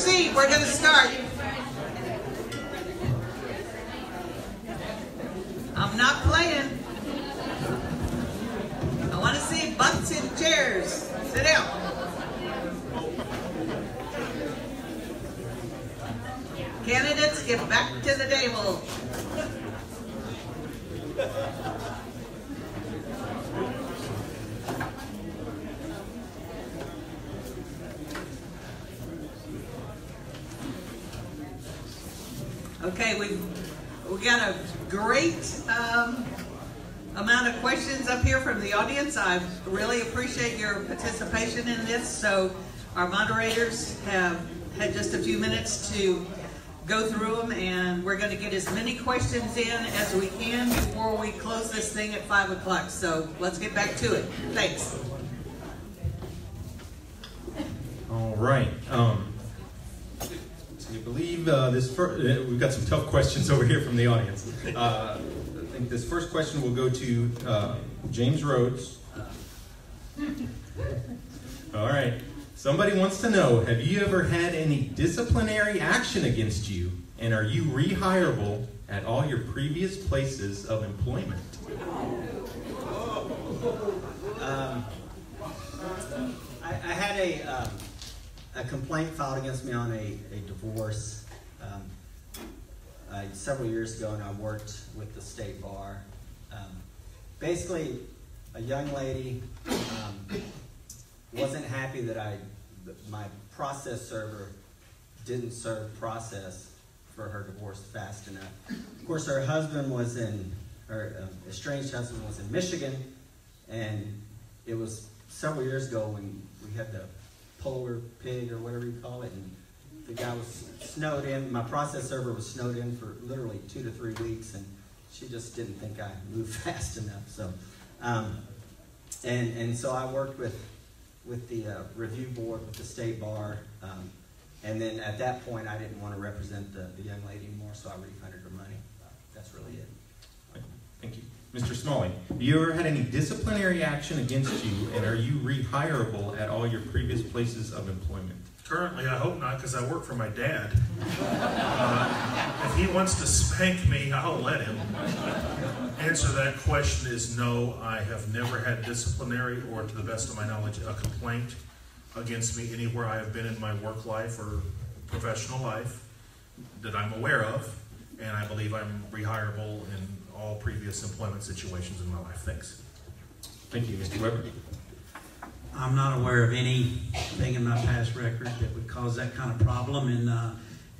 seat. We're going to start. I'm not playing. I want to see butts in chairs. Sit down. Candidates, get back to the table. Okay, we got a great amount of questions up here from the audience. I really appreciate your participation in this. So our moderators have had just a few minutes to go through them, and we're going to get as many questions in as we can before we close this thing at 5 o'clock. So let's get back to it. Thanks. All right. I believe we've got some tough questions over here from the audience. I think this first question will go to James Rhodes. All right. Somebody wants to know, have you ever had any disciplinary action against you, and are you rehireable at all your previous places of employment? I had a complaint filed against me on a divorce several years ago, and I worked with the state bar. Basically, a young lady wasn't happy that my process server didn't serve process for her divorce fast enough. Of course, her estranged husband was in Michigan, and it was several years ago when we had the polar pig or whatever you call it, and the guy was snowed in. My process server was snowed in for literally 2 to 3 weeks, and she just didn't think I moved fast enough. So, and so I worked with the review board, with the state bar, and then at that point I didn't want to represent the young lady anymore, so I refunded her money. That's really it. Thank you. Mr. Smalley, have you ever had any disciplinary action against you, and are you rehireable at all your previous places of employment? Currently, I hope not, because I work for my dad. If he wants to spank me, I'll let him. Answer to that question is no. I have never had disciplinary, or to the best of my knowledge, a complaint against me anywhere I have been in my work life or professional life that I'm aware of, and I believe I'm rehireable in all previous employment situations in my life. Thanks. Thank you, Mr. Weber. I'm not aware of anything in my past record that would cause that kind of problem. And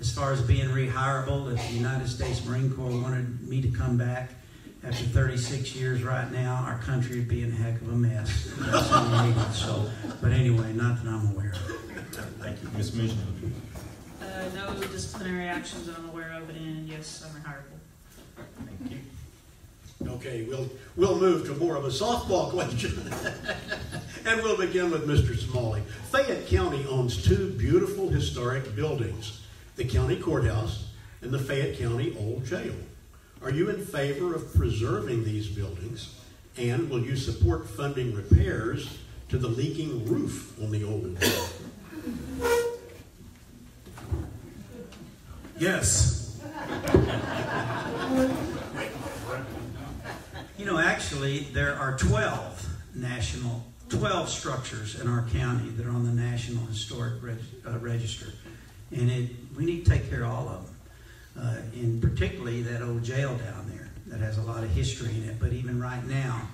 as far as being rehireable, if the United States Marine Corps wanted me to come back after 36 years right now, our country would be in a heck of a mess. That's unneeded. So, but anyway, not that I'm aware of. Thank you. Ms. Muzny. No disciplinary actions that I'm aware of, and yes, I'm rehireable. Thank you. Okay, we'll move to more of a softball question. And we'll begin with Mr. Smalley. Fayette County owns 2 beautiful historic buildings, the county courthouse and the Fayette County Old Jail. Are you in favor of preserving these buildings, and will you support funding repairs to the leaking roof on the old jail? Yes. You know, actually, there are 12 structures in our county that are on the National Historic Register. And we need to take care of all of them. And particularly that old jail down there that has a lot of history in it. But even right now,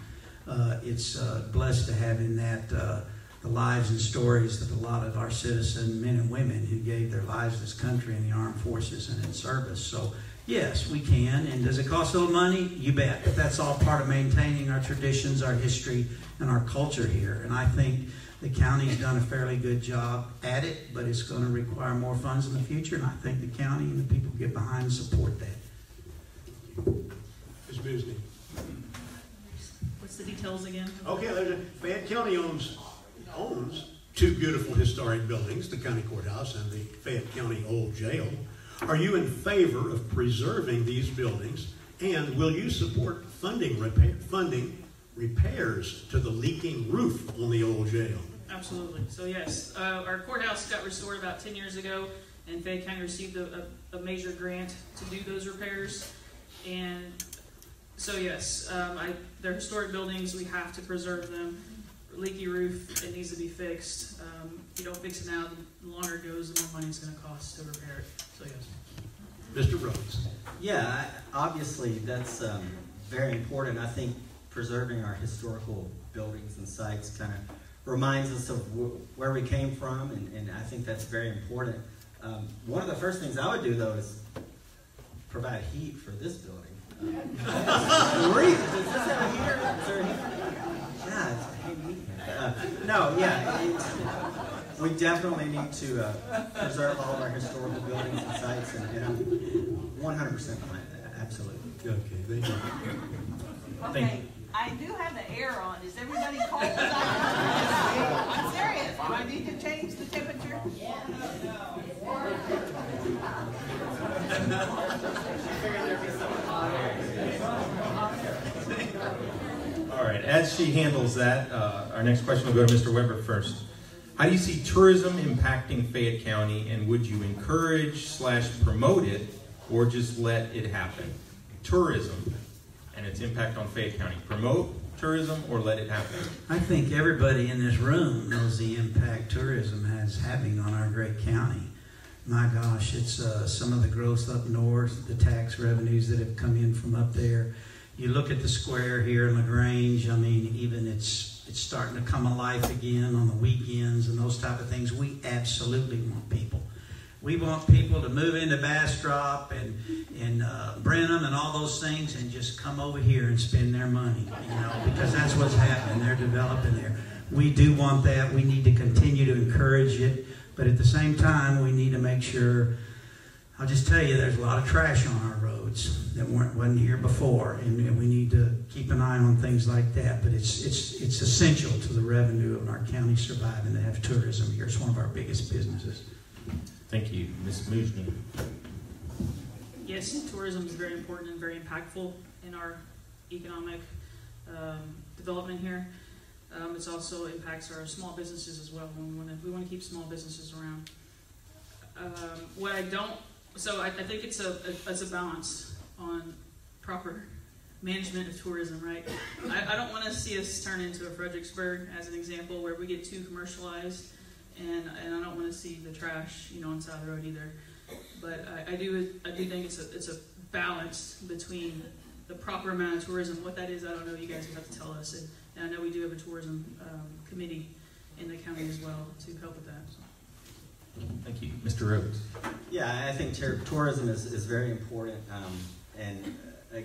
it's blessed to have in that the lives and stories of a lot of our citizen men and women who gave their lives to this country in the armed forces and in service. So yes, we can. And does it cost a little money? You bet. But that's all part of maintaining our traditions, our history, and our culture here. And I think the county's done a fairly good job at it, but it's going to require more funds in the future. And I think the county and the people get behind and support that. Ms. Muzny. What's the details again? Okay, Fayette County owns 2 beautiful historic buildings, the county courthouse and the Fayette County Old Jail. Are you in favor of preserving these buildings, and will you support funding repairs to the leaking roof on the old jail? Absolutely. So yes, our courthouse got restored about 10 years ago, and Fayette County received a major grant to do those repairs. And so yes, they're historic buildings, we have to preserve them. Leaky roof, it needs to be fixed. If you don't fix it now, the longer it goes, the more money it's going to cost to repair it. So yes. Mr. Rhodes. Yeah, obviously that's very important. I think preserving our historical buildings and sites kind of reminds us of where we came from, and I think that's very important. One of the first things I would do, though, is provide heat for this building. Does this have a heater? Is there a heater? Yeah, it's heat. No, yeah. We definitely need to preserve all of our historical buildings and sites, and I'm 100% behind that. Absolutely. Okay, thank you. Okay, I do have the air on. Is everybody cold? I'm serious. Do I need to change the temperature? All right, as she handles that, our next question will go to Mr. Weber first. How do you see tourism impacting Fayette County, and would you encourage/promote it, or just let it happen? Tourism and its impact on Fayette County. Promote tourism or let it happen? I think everybody in this room knows the impact tourism has having on our great county. My gosh, it's some of the growth up north, the tax revenues that have come in from up there. You look at the square here in Grange, I mean, even it's starting to come alive again on the weekends and those type of things. We absolutely want people. We want people to move into Bastrop and Brenham and all those things and just come over here and spend their money, you know, because that's what's happening. They're developing there. We do want that. We need to continue to encourage it. But at the same time, we need to make sure, I'll just tell you, there's a lot of trash on our roads that wasn't here before, and we need to keep an eye on things like that. But it's essential to the revenue of our county surviving to have tourism here. It's one of our biggest businesses. Thank you. Ms. Muzny. Yes, tourism is very important and very impactful in our economic development here. It also impacts our small businesses as well. We want to keep small businesses around. What I don't, so I think it's a balance on proper management of tourism, right? I don't want to see us turn into a Fredericksburg, as an example, where we get too commercialized, and I don't want to see the trash, you know, on the side of the road either. But I do think it's a balance between the proper amount of tourism. What that is, I don't know. You guys would have to tell us. And I know we do have a tourism committee in the county as well to help with that. So. Thank you. Mr. Rhodes. Yeah, I think tourism is very important. And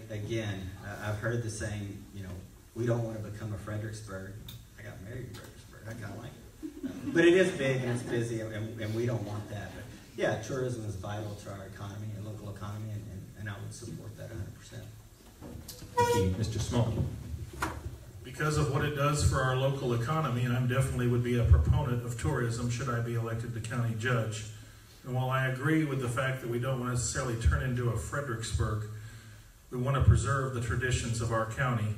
again, I've heard the saying, you know, we don't want to become a Fredericksburg. I got married in Fredericksburg. I kind of like it. But it is big and it's busy, and we don't want that. But yeah, tourism is vital to our economy and local economy, and I would support that 100%. Thank you. Mr. Smalley. Because of what it does for our local economy, I definitely would be a proponent of tourism should I be elected to county judge. And while I agree with the fact that we don't want to necessarily turn into a Fredericksburg, we want to preserve the traditions of our county.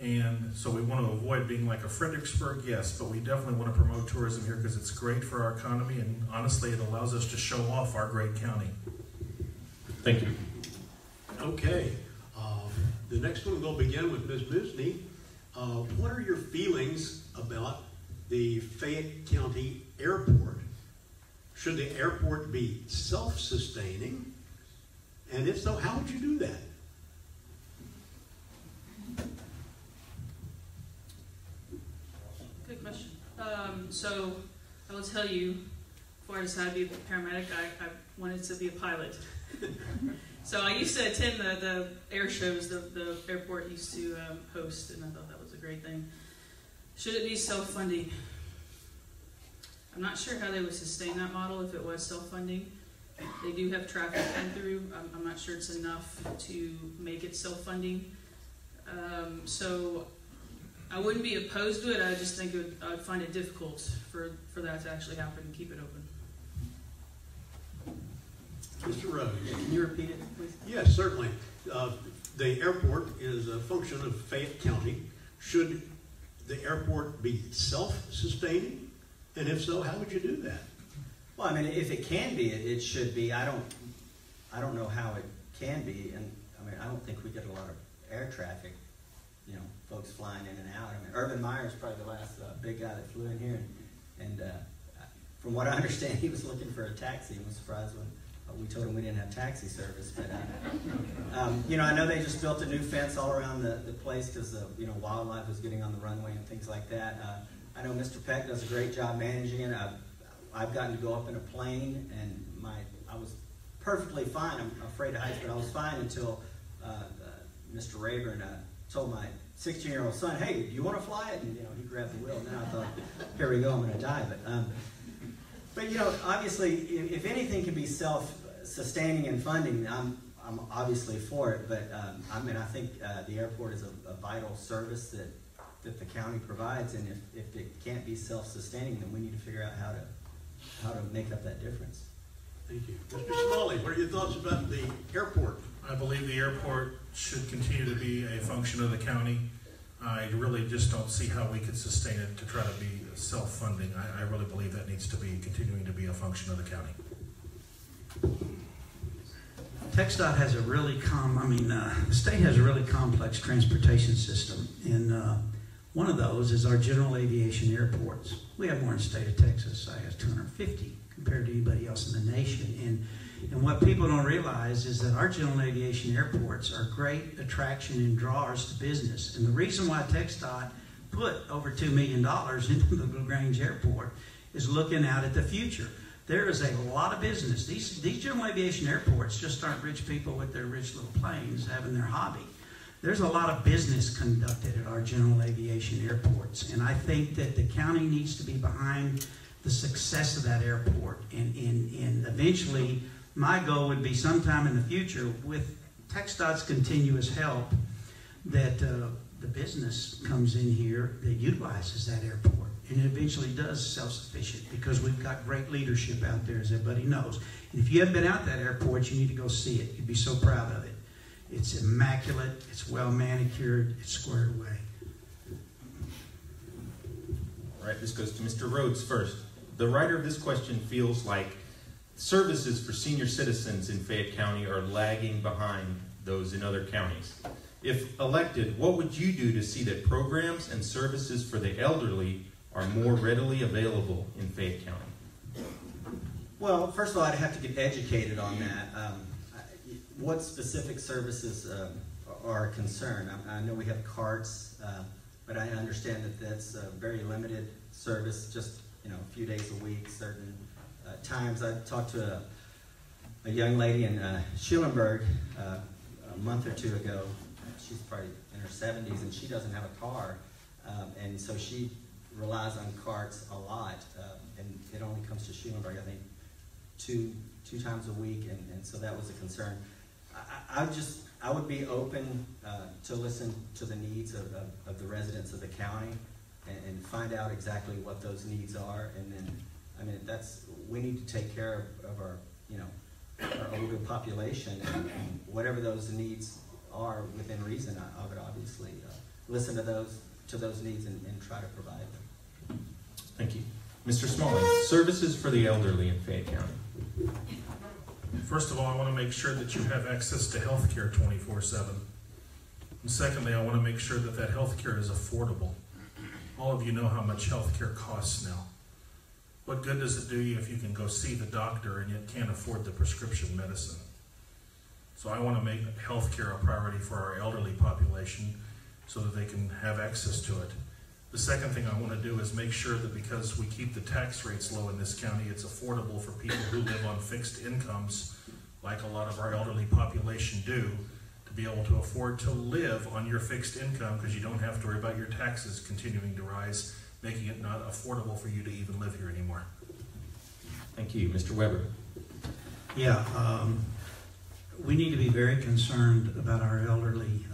And so we want to avoid being like a Fredericksburg, yes, but we definitely want to promote tourism here because it's great for our economy, and honestly, it allows us to show off our great county. Thank you. Okay. The next one will begin with Ms. Muzny. What are your feelings about the Fayette County Airport? Should the airport be self-sustaining? And if so, how would you do that? Good question. So I will tell you, before I decided to be a paramedic, I wanted to be a pilot. So I used to attend the air shows the airport used to host, and I thought that was a great thing. Should it be self-funding? I'm not sure how they would sustain that model if it was self-funding. They do have traffic come through. I'm not sure it's enough to make it self-funding. So I wouldn't be opposed to it. I just think I'd find it difficult for that to actually happen and keep it open. Mr. Rhodes. Can you repeat it, please? Yes, certainly. The airport is a function of Fayette County. Should the airport be self-sustaining? And if so, how would you do that? Well, I mean, if it can be, it should be. I don't know how it can be, and I mean, I don't think we get a lot of air traffic, you know, folks flying in and out. I mean, Urban Meyer's probably the last big guy that flew in here, and from what I understand, he was looking for a taxi and was surprised when we told him we didn't have taxi service. But you know, I know they just built a new fence all around the place because you know, wildlife was getting on the runway and things like that. I know Mr. Peck does a great job managing it. I've gotten to go up in a plane, and I was perfectly fine. I'm afraid of heights, but I was fine until Mr. Rayburn told my 16-year-old son, "Hey, do you want to fly it?" And you know, he grabbed the wheel. And then I thought, "Here we go, I'm going to die." But you know, obviously, if anything can be self-sustaining and funding, I'm obviously for it. But I mean, I think the airport is a vital service that the county provides, and if it can't be self-sustaining, then we need to figure out how to make up that difference. Thank you. Mr. Smalley, what are your thoughts about the airport? I believe the airport should continue to be a function of the county. I really just don't see how we could sustain it to try to be self-funding. I really believe that needs to be continuing to be a function of the county. TxDOT has a really the state has a really complex transportation system, and one of those is our general aviation airports. We have more in the state of Texas. I have 250 compared to anybody else in the nation. And what people don't realize is that our general aviation airports are great attraction and drawers to business. And the reason why TxDOT put over $2 million into the Grange airport is looking out at the future. There is a lot of business. These general aviation airports just aren't rich people with their rich little planes having their hobby. There's a lot of business conducted at our general aviation airports. And I think that the county needs to be behind the success of that airport. And eventually, my goal would be sometime in the future, with TxDOT's continuous help, that the business comes in here that utilizes that airport. And it eventually does self-sufficient, because we've got great leadership out there, as everybody knows. And if you haven't been out that airport, you need to go see it. You'd be so proud of it. It's immaculate, it's well manicured, it's squared away. All right, this goes to Mr. Rhodes first. The writer of this question feels like services for senior citizens in Fayette County are lagging behind those in other counties. If elected, what would you do to see that programs and services for the elderly are more readily available in Fayette County? Well, first of all, I'd have to get educated on that. What specific services are a concern? I know we have carts, but I understand that that's a very limited service, just a few days a week, certain times. I talked to a young lady in Schulenburg a month or two ago. She's probably in her 70s, and she doesn't have a car, and so she relies on carts a lot, and it only comes to Schulenburg, I think, two times a week, and so that was a concern. I would be open to listen to the needs of the residents of the county and find out exactly what those needs are, and then, I mean, we need to take care of our, our older population, and whatever those needs are within reason, I would obviously listen to those needs and try to provide them. Thank you. Mr. Smalley, services for the elderly in Fayette County. First of all, I want to make sure that you have access to health care 24/7. And secondly, I want to make sure that health care is affordable. All of you know how much health care costs now. What good does it do you if you can go see the doctor and yet can't afford the prescription medicine? So I want to make health care a priority for our elderly population so that they can have access to it. The second thing I want to do is make sure that because we keep the tax rates low in this county, it's affordable for people who live on fixed incomes, like a lot of our elderly population do, to be able to afford to live on your fixed income, because you don't have to worry about your taxes continuing to rise, making it not affordable for you to even live here anymore. Thank you. Mr. Weber. Yeah, we need to be very concerned about our elderly.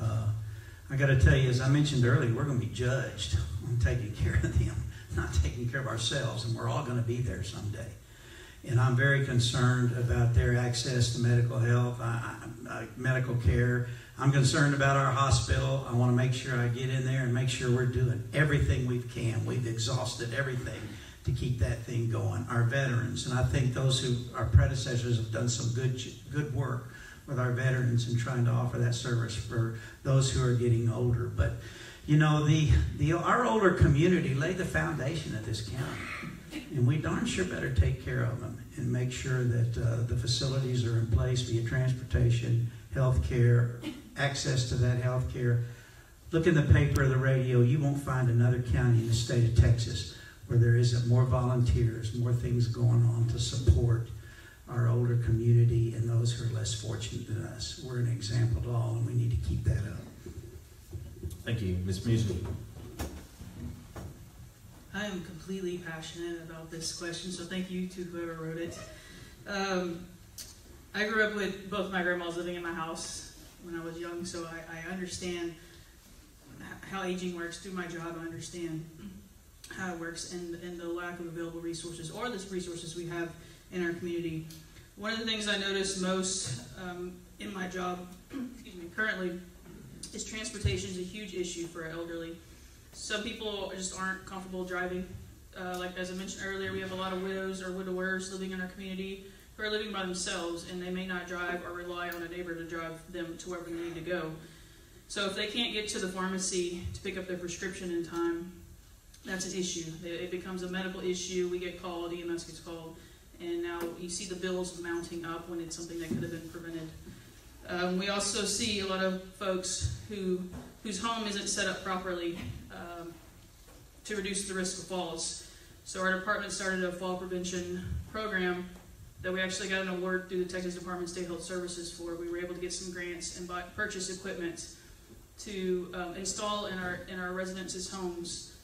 I got to tell you, as I mentioned earlier, we're going to be judged on taking care of them, not taking care of ourselves, and we're all going to be there someday. And I'm very concerned about their access to medical health, medical care. I'm concerned about our hospital. I want to make sure I get in there and make sure we're doing everything we can. We've exhausted everything to keep that thing going. Our veterans, and I think our predecessors have done some good work with our veterans in trying to offer that service for those who are getting older. But you know, our older community laid the foundation of this county, and we darn sure better take care of them and make sure that the facilities are in place via transportation, health care, access to that health care. Look in the paper or the radio, you won't find another county in the state of Texas where there isn't more volunteers, more things going on to support our older community and those who are less fortunate than us. We're an example to all, and we need to keep that up. Thank you. Ms. Muzny. I am completely passionate about this question, so thank you to whoever wrote it. I grew up with both my grandmas living in my house when I was young, so I understand how aging works through my job. I understand how it works and the lack of available resources or the resources we have in our community. One of the things I notice most in my job, currently, is transportation is a huge issue for our elderly. Some people just aren't comfortable driving. Like as I mentioned earlier, we have a lot of widows or widowers living in our community who are living by themselves, and they may not drive or rely on a neighbor to drive them to wherever they need to go. So if they can't get to the pharmacy to pick up their prescription in time, that's an issue. It becomes a medical issue. We get called, EMS gets called, and now you see the bills mounting up when it's something that could have been prevented. We also see a lot of folks whose home isn't set up properly to reduce the risk of falls. So our department started a fall prevention program that we actually got an award through the Texas Department of State Health Services for. We were able to get some grants and purchase equipment to install in our residents' homes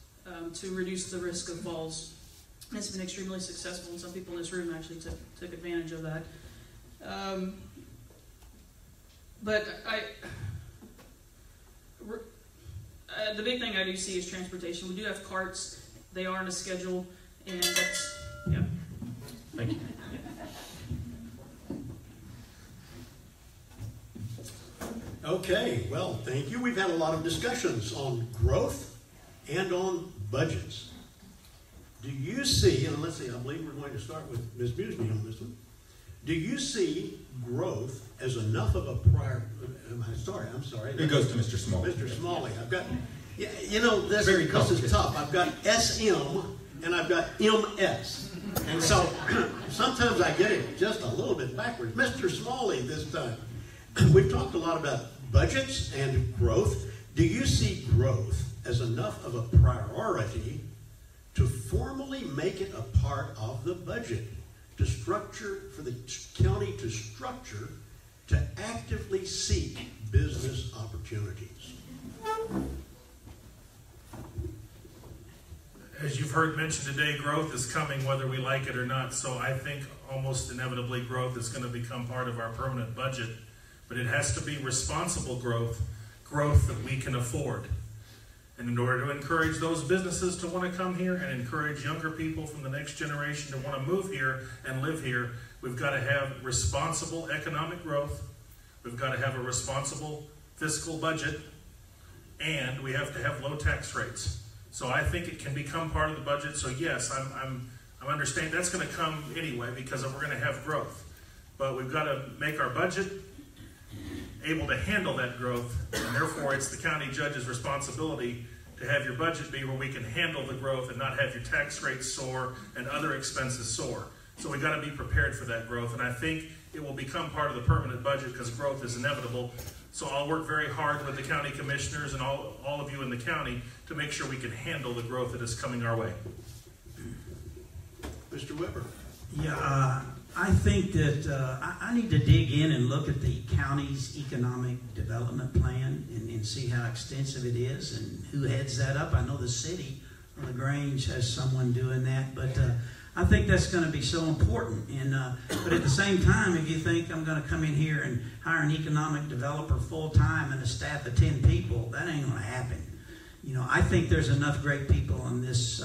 to reduce the risk of falls. And it's been extremely successful, and some people in this room actually took advantage of that. But the big thing I do see is transportation. We do have carts. They are on a schedule, and that's, yeah. Thank you. Okay, well, thank you. We've had a lot of discussions on growth and on budgets. Do you see, and let's see, I believe we're going to start with Ms. Muzny on this one. Do you see growth as enough of a I'm sorry. It goes to Mr. Smalley. Mr. Smalley. I've got, you know, this is tough. I've got SM and I've got MS. And so sometimes I get it just a little bit backwards. Mr. Smalley this time. We've talked a lot about budgets and growth. Do you see growth as enough of a priority to formally make it a part of the budget, to structure, for the county to structure, to actively seek business opportunities? As you've heard mentioned today, growth is coming whether we like it or not. So I think almost inevitably growth is going to become part of our permanent budget. But it has to be responsible growth that we can afford. And in order to encourage those businesses to want to come here and encourage younger people from the next generation to want to move here and live here, we've got to have responsible economic growth. We've got to have a responsible fiscal budget. And we have to have low tax rates. So I think it can become part of the budget. So yes, I'm understanding that's going to come anyway because we're going to have growth. But we've got to make our budget able to handle that growth, and therefore it's the county judge's responsibility to have your budget be where we can handle the growth and not have your tax rates soar and other expenses soar. So we've got to be prepared for that growth, and I think it will become part of the permanent budget because growth is inevitable. So I'll work very hard with the county commissioners and all of you in the county to make sure we can handle the growth that is coming our way. Mr. Weber. Yeah, I think that I need to dig in and look at the county's economic development plan and see how extensive it is and who heads that up. I know the city or the Grange has someone doing that, but I think that's going to be so important. And but at the same time, if you think I'm going to come in here and hire an economic developer full-time and a staff of 10 people, that ain't going to happen. You know, I think there's enough great people in this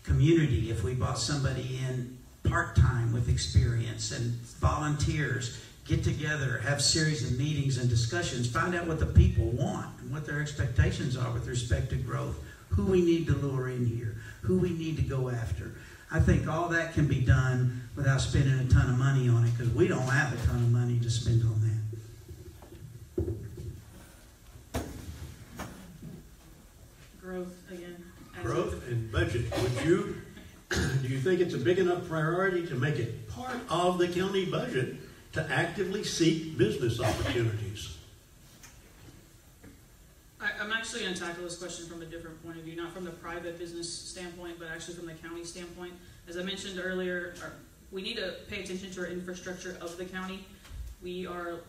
community if we brought somebody in part-time with experience and volunteers, get together, have series of meetings and discussions, find out what the people want and what their expectations are with respect to growth, who we need to lure in here, who we need to go after. I think all that can be done without spending a ton of money on it, because we don't have a ton of money to spend on that. Growth again. Growth and budget. Do you think it's a big enough priority to make it part of the county budget to actively seek business opportunities? I'm actually going to tackle this question from a different point of view, not from the private business standpoint, but actually from the county standpoint. As I mentioned earlier, we need to pay attention to our infrastructure of the county. We are,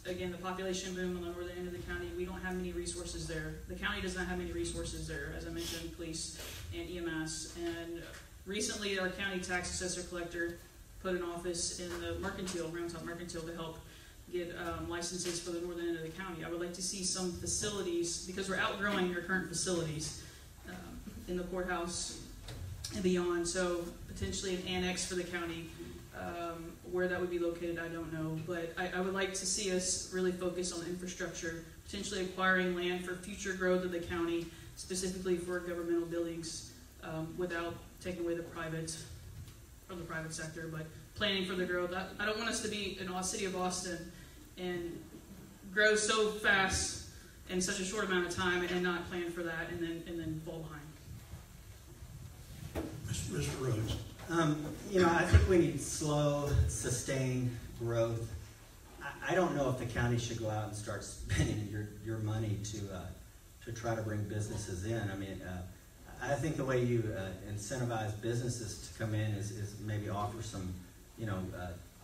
again, the population boom on the northern end of the county. We don't have many resources there. The county does not have many resources there, as I mentioned, police and EMS. And recently, our county tax assessor collector put an office in the Mercantile, Round Top Mercantile, to help get licenses for the northern end of the county. I would like to see some facilities, because we're outgrowing our current facilities in the courthouse and beyond. So potentially an annex for the county. Where that would be located, I don't know. But I would like to see us really focus on infrastructure, potentially acquiring land for future growth of the county, specifically for governmental buildings, without taking away the private sector, but planning for the growth. I don't want us to be in the city of Austin and grow so fast in such a short amount of time and not plan for that and then fall behind. Mr. Rhodes. I think we need slow, sustained growth. I don't know if the county should go out and start spending your money to try to bring businesses in. I mean, I think the way you incentivize businesses to come in is maybe offer some,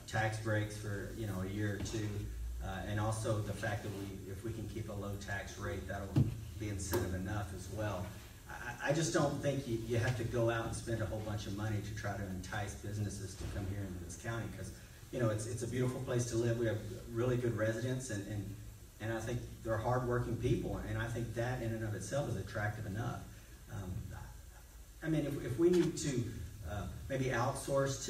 tax breaks for, a year or two. And also the fact that if we can keep a low tax rate, that'll be incentive enough as well. I just don't think you have to go out and spend a whole bunch of money to try to entice businesses to come here into this county, because, it's a beautiful place to live. We have really good residents, and I think they're hardworking people, and I think that in and of itself is attractive enough. If we need to maybe outsource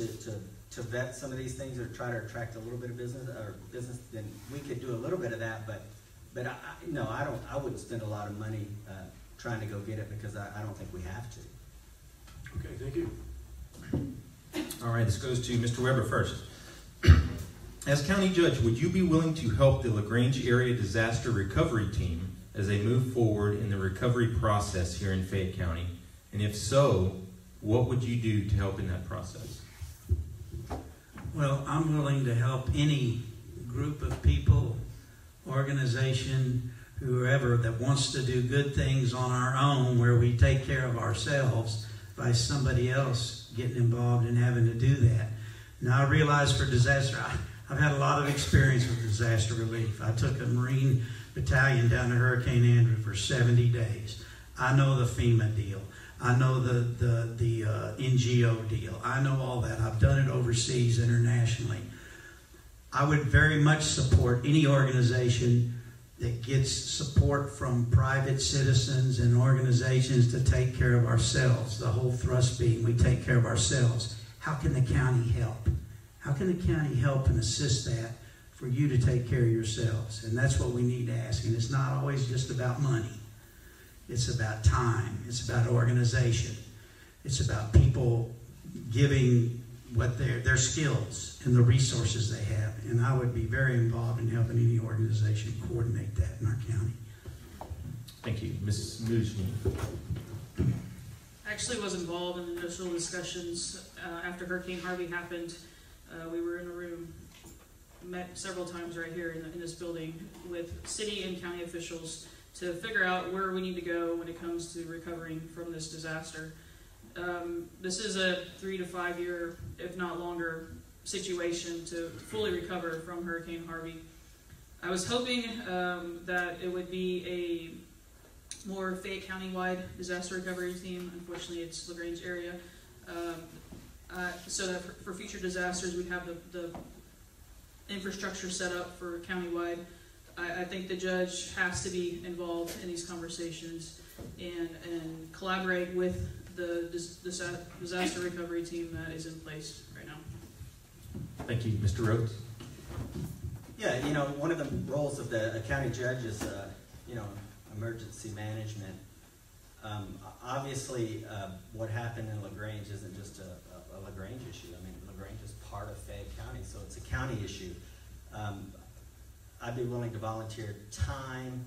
to vet some of these things or try to attract a little bit of business, then we could do a little bit of that. But I wouldn't spend a lot of money trying to go get it, because I don't think we have to. Okay, thank you. All right, this goes to Mr. Weber first. As county judge, would you be willing to help the LaGrange area disaster recovery team as they move forward in the recovery process here in Fayette County? And if so, what would you do to help in that process? Well, I'm willing to help any group of people, organization, whoever that wants to do good things on our own, where we take care of ourselves, by somebody else getting involved and having to do that. Now, I realize for disaster, I've had a lot of experience with disaster relief. I took a Marine battalion down to Hurricane Andrew for 70 days. I know the FEMA deal. I know the NGO deal. I know all that. I've done it overseas, internationally. I would very much support any organization that gets support from private citizens and organizations to take care of ourselves. The whole thrust being we take care of ourselves. How can the county help? How can the county help and assist that for you to take care of yourselves? And that's what we need to ask. And it's not always just about money. It's about time. It's about organization. It's about people giving what their skills and the resources they have. And I would be very involved in helping any organization coordinate that in our county. Thank you. Mrs. Muzny. I actually was involved in the initial discussions after Hurricane Harvey happened. We were in a room, met several times right here in this building with city and county officials to figure out where we need to go when it comes to recovering from this disaster. This is a 3 to 5 year, if not longer, situation to fully recover from Hurricane Harvey. I was hoping that it would be a more Fayette County-wide disaster recovery team. Unfortunately, it's LaGrange area. So that for future disasters, we'd have the infrastructure set up for countywide. I think the judge has to be involved in these conversations and collaborate with the disaster recovery team that is in place right now. Thank you. Mr. Rhodes. Yeah, one of the roles of the county judge is, emergency management. Obviously, what happened in LaGrange isn't just a LaGrange issue. I mean, LaGrange is part of Fayette County, so it's a county issue. I'd be willing to volunteer time,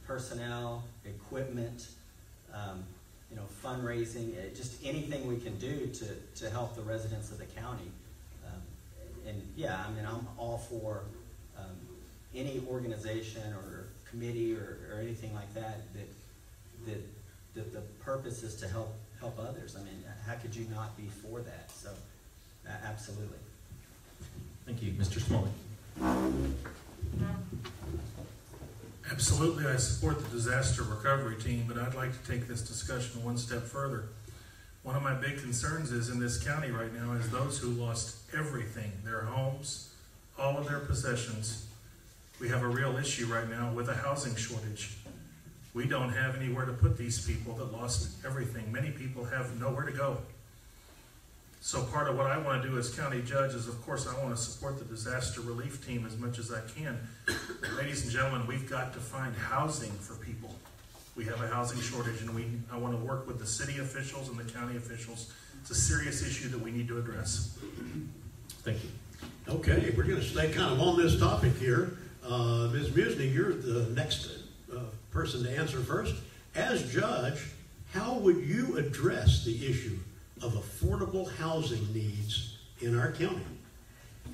personnel, equipment, fundraising, just anything we can do to help the residents of the county. And yeah, I mean, I'm all for any organization or committee or anything like that that the purpose is to help others. I mean, how could you not be for that? So, absolutely. Thank you. Mr. Smalley. Absolutely, I support the disaster recovery team, but I'd like to take this discussion one step further. One of my big concerns is in this county right now is those who lost everything, their homes, all of their possessions. We have a real issue right now with a housing shortage. We don't have anywhere to put these people that lost everything. Many people have nowhere to go. So part of what I want to do as county judge is, of course, I want to support the disaster relief team as much as I can. Ladies and gentlemen, we've got to find housing for people. We have a housing shortage, and I want to work with the city officials and the county officials. It's a serious issue that we need to address. Thank you. Okay, we're going to stay kind of on this topic here. Ms. Muzny, you're the next person to answer first. As judge, how would you address the issue of affordable housing needs in our county?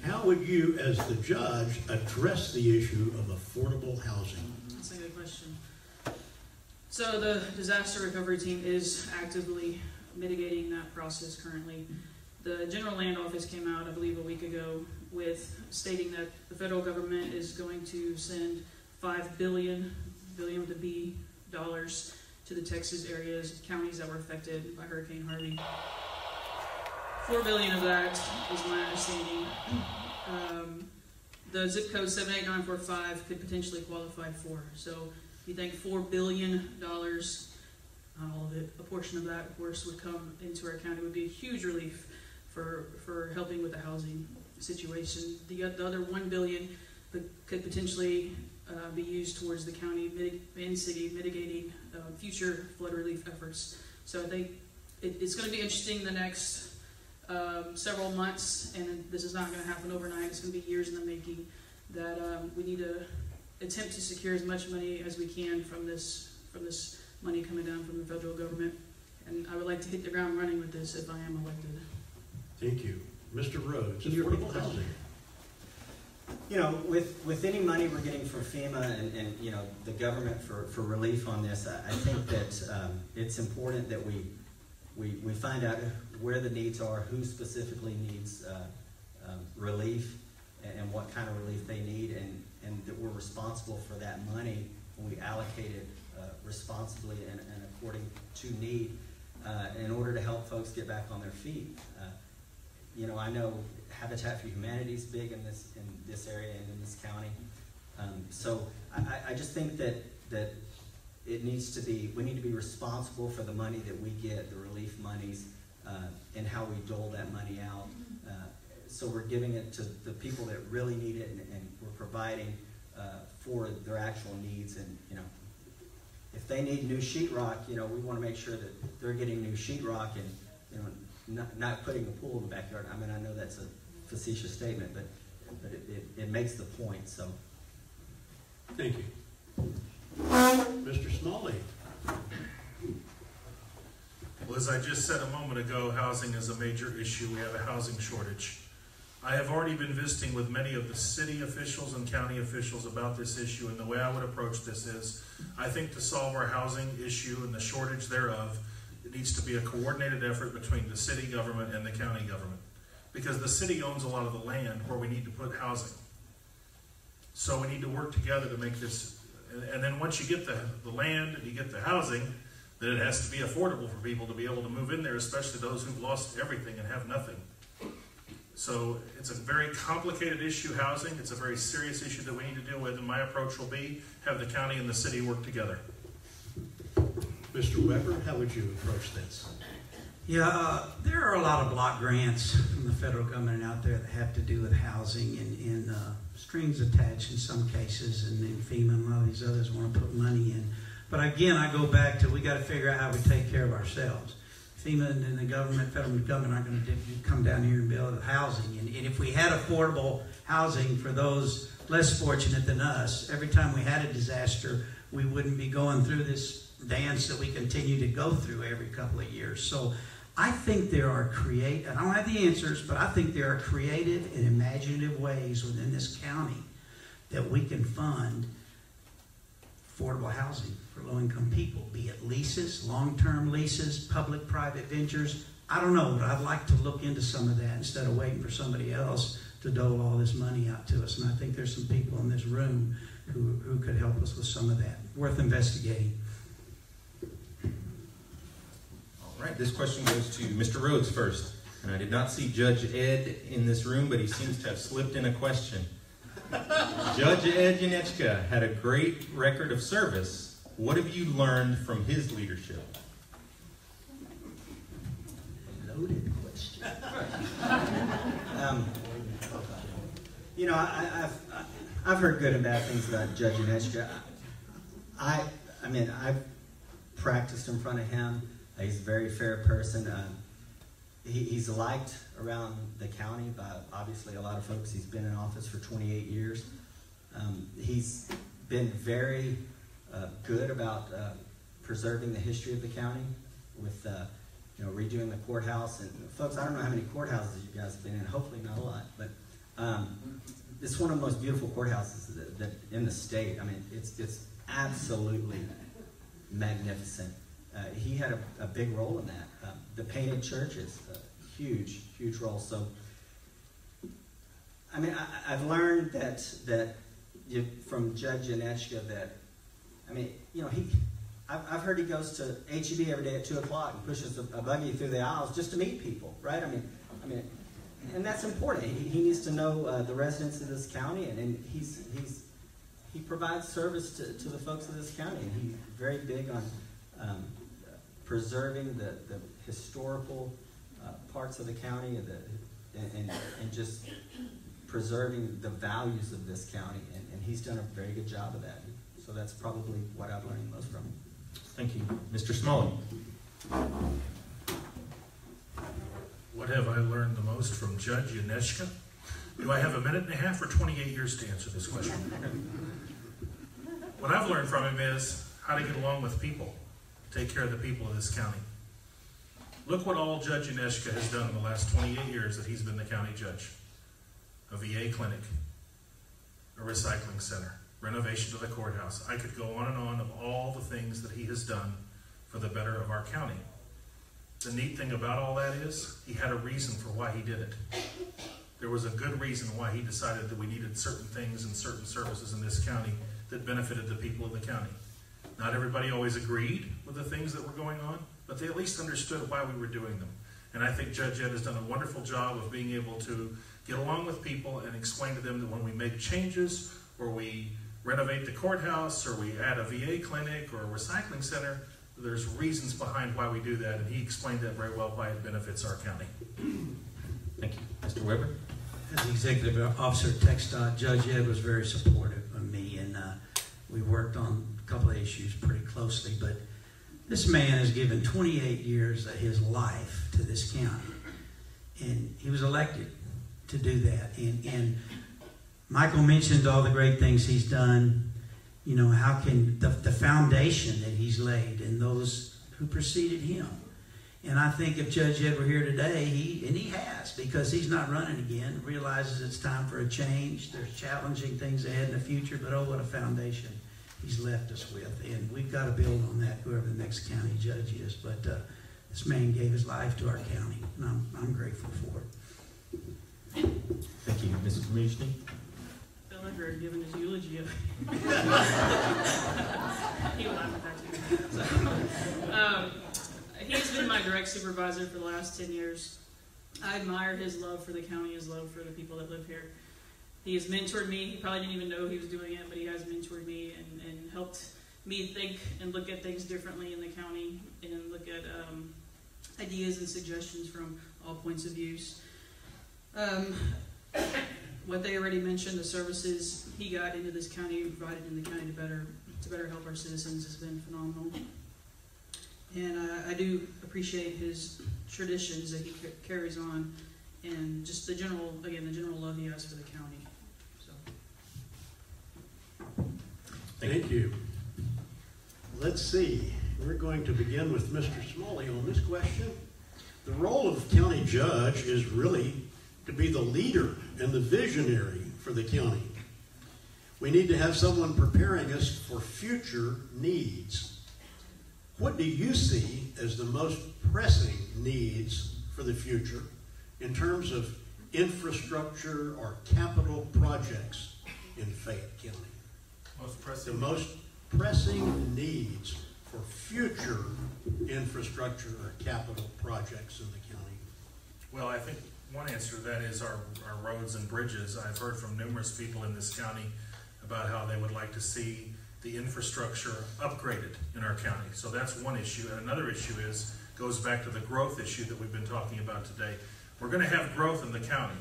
How would you, as the judge, address the issue of affordable housing? That's a good question. So the disaster recovery team is actively mitigating that process currently. The General Land Office came out, I believe, a week ago with stating that the federal government is going to send $5 billion with a B, dollars to the Texas areas, counties that were affected by Hurricane Harvey. $4 billion of that is my understanding. The zip code 78945 could potentially qualify for. So if you think $4 billion, not all of it, a portion of that, of course, would come into our county. It would be a huge relief for helping with the housing situation. The other $1 billion could potentially be used towards the county and city mitigating future flood relief efforts. So I think it's going to be interesting the next several months, and this is not going to happen overnight. It's going to be years in the making. That we need to attempt to secure as much money as we can from this money coming down from the federal government. And I would like to hit the ground running with this if I am elected. Thank you. Mr. Rhodes, affordable housing. You know, with any money we're getting from FEMA and you know, the government for relief on this, I think that it's important that we find out where the needs are, who specifically needs relief, and what kind of relief they need, and that we're responsible for that money when we allocate it responsibly and according to need in order to help folks get back on their feet. You know, I know Habitat for Humanity is big in this area and in this county. So I just think that it needs to be, we need to be responsible for the money that we get, the relief monies, and how we dole that money out. So we're giving it to the people that really need it, and we're providing for their actual needs. And you know, if they need new sheetrock, you know, we want to make sure that they're getting new sheetrock and you know, not putting a pool in the backyard. I mean, I know that's a facetious statement, but it makes the point. So, thank you, Mr. Smalley. Well, as I just said a moment ago, housing is a major issue. We have a housing shortage. I have already been visiting with many of the city officials and county officials about this issue, and the way I would approach this is, I think to solve our housing issue and the shortage thereof, it needs to be a coordinated effort between the city government and the county government, because the city owns a lot of the land where we need to put housing. So we need to work together to make this, and then once you get the land and you get the housing, then it has to be affordable for people to be able to move in there, especially those who've lost everything and have nothing. So it's a very complicated issue, housing. It's a very serious issue that we need to deal with, and my approach will be have the county and the city work together. Mr. Weber, how would you approach this? Yeah, there are a lot of block grants from the federal government out there that have to do with housing and strings attached in some cases, and then FEMA and a lot of these others want to put money in. But again, I go back to we got to figure out how we take care of ourselves. FEMA and the government, federal government, aren't going to come down here and build housing. And if we had affordable housing for those less fortunate than us, every time we had a disaster, we wouldn't be going through this dance that we continue to go through every couple of years. So I think there are I don't have the answers, but I think there are creative and imaginative ways within this county that we can fund affordable housing for low-income people, be it leases, long-term leases, public-private ventures. I don't know, but I'd like to look into some of that instead of waiting for somebody else to dole all this money out to us. And I think there's some people in this room who could help us with some of that. Worth investigating. All right, this question goes to Mr. Rhodes first. And I did not see Judge Ed in this room, but he seems to have slipped in a question. Judge Ed Janecka had a great record of service. What have you learned from his leadership? Loaded question. You know, I've heard good and bad things about Judge Janecka. I mean, I've practiced in front of him. He's a very fair person. He's liked around the county by obviously a lot of folks. He's been in office for 28 years. He's been very good about preserving the history of the county with you know, redoing the courthouse. And folks, I don't know how many courthouses you guys have been in. Hopefully not a lot, but it's one of the most beautiful courthouses that in the state. I mean, it's absolutely magnificent. He had a big role in that. The painted church is a huge, huge role. So, I mean, I've learned that from Judge Janecka that, I mean, you know, I've heard he goes to HEB every day at 2 o'clock and pushes a buggy through the aisles just to meet people, right? I mean, and that's important. He needs to know the residents of this county, and he provides service to the folks of this county, and he's very big on preserving the historical parts of the county and just preserving the values of this county, and he's done a very good job of that. So that's probably what I've learned most from him. Thank you. Mr. Smalley. What have I learned the most from Judge Janecka? Do I have a minute and a half or 28 years to answer this question? What I've learned from him is how to get along with people, take care of the people of this county. Look what all Judge Janecka has done in the last 28 years that he's been the county judge. A VA clinic, a recycling center, renovation to the courthouse. I could go on and on of all the things that he has done for the better of our county. The neat thing about all that is he had a reason for why he did it. There was a good reason why he decided that we needed certain things and certain services in this county that benefited the people of the county. Not everybody always agreed with the things that were going on, but they at least understood why we were doing them. And I think Judge Ed has done a wonderful job of being able to get along with people and explain to them that when we make changes, or we renovate the courthouse, or we add a VA clinic or a recycling center, there's reasons behind why we do that, and he explained that very well, why it benefits our county. Thank you. Mr. Weber? As the executive officer at TxDOT, Judge Ed was very supportive of me, and we worked on a couple of issues pretty closely. But this man has given 28 years of his life to this county, and he was elected to do that. And Michael mentioned all the great things he's done. You know, how can the foundation that he's laid and those who preceded him. And I think if Judge Ed were here today, he has, because he's not running again, realizes it's time for a change. There's challenging things ahead in the future, but oh, what a foundation he's left us with. And we've got to build on that, whoever the next county judge is. But this man gave his life to our county, and I'm grateful for it. Thank you. Mrs. Muzny? I heard giving his eulogy of he will laugh at that too. He's been my direct supervisor for the last 10 years. I admire his love for the county, his love for the people that live here. He has mentored me. He probably didn't even know he was doing it, but he has mentored me and helped me think and look at things differently in the county and look at ideas and suggestions from all points of views. What they already mentioned, the services he got into this county, provided in the county to better to better help our citizens has been phenomenal. And I do appreciate his traditions that he carries on, and just the general love he has for the county. So. Thank you. Let's see. We're going to begin with Mr. Smalley on this question. The role of county judge is really to be the leader and the visionary for the county. We need to have someone preparing us for future needs. What do you see as the most pressing needs for the future in terms of infrastructure or capital projects in Fayette County? The most pressing needs for future infrastructure or capital projects in the county? Well, I think one answer to that is our roads and bridges. I've heard from numerous people in this county about how they would like to see the infrastructure upgraded in our county. So that's one issue. And another issue goes back to the growth issue that we've been talking about today. We're going to have growth in the county.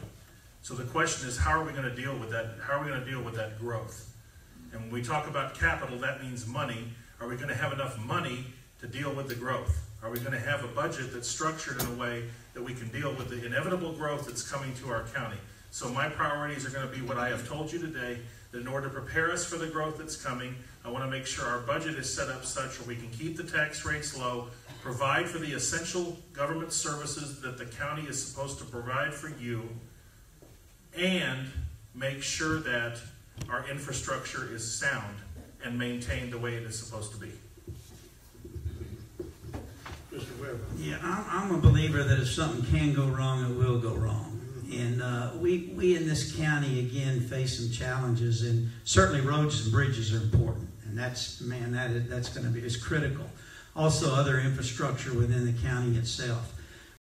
So the question is, how are we going to deal with that? How are we going to deal with that growth? And when we talk about capital, that means money. Are we going to have enough money to deal with the growth? Are we going to have a budget that's structured in a way that we can deal with the inevitable growth that's coming to our county? So my priorities are going to be what I have told you today, that in order to prepare us for the growth that's coming, I want to make sure our budget is set up such that we can keep the tax rates low, provide for the essential government services that the county is supposed to provide for you, and make sure that our infrastructure is sound and maintained the way it is supposed to be. Mr. Weber. Yeah, I'm a believer that if something can go wrong, it will go wrong. And we in this county, again, face some challenges, and certainly roads and bridges are important. And that's going to be, it's critical. Also, other infrastructure within the county itself.